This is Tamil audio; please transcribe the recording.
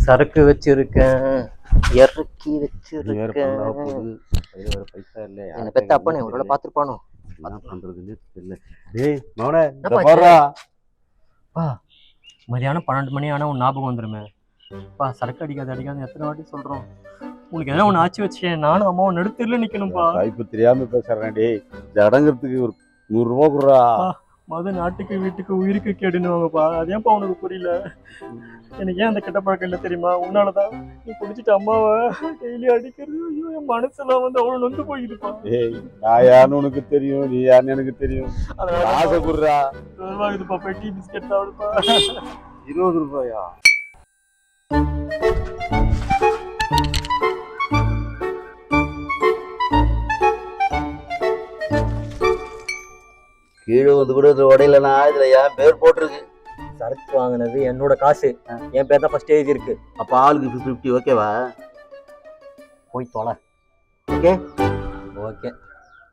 சரக்கு வச்சிருக்கேன், இறக்கி வச்சிருக்கேன். பைசா இல்ல. என்ன பெத்த அப்பனே ஒரு வேளை பாத்துருப்பானோ? என்ன பண்றதுன்னு தெரியல. டேய் மவனே இந்த போறா. பா மதியானம் 12 மணி ஆனா உன் ஞாபகம் வந்துருமே. பா சரக்கு அடிக்காத எத்தனை வாட்டி சொல்றோம். உனக்கு எதனா ஒன்று ஆச்சு வச்சேன், நானும் அம்மாவும் நடுத்தெருல நிக்கணும்பா. இப்ப தெரியாம பேசுறேன். டேய் இந்த அடங்குறதுக்கு ஒரு 100 ரூபா குடுறா. மத நாட்டுக்கு வீட்டுக்கு உயிருக்கு கேடுன்னுவாங்கப்பா. அதேப்பா உனக்கு புரியல. எனக்கு ஏன் அந்த கெட்ட பழக்கம் இல்லை தெரியுமா? உன்னாலதான் நீ குடிச்சிட்டு அம்மாவை டெய்லி அடிக்கிறது. ஐயோ என் மனசுலாம் வந்து அவ்வளவு நொந்து போயிருப்பா. ஏய் நான் யாருன்னு உனக்கு தெரியும், நீ யாருன்னு எனக்கு தெரியும். ஆசை குடுறா. இதுப்பா போய் டீ பிஸ்கெட் சாப்பிடுப்பா. 20 ரூபாயா? கீழே வந்து கூட இது உடையிலனா இதுல என் பேர் போட்டிருக்கு. சரக்கு வாங்கினது என்னோட காசு, என் பேர் தான் ஃபர்ஸ்ட் ஏஜ் இருக்கு. அப்ப ஆளுக்கு 50 ஓகேவா? போய் தொலை. Okay okay.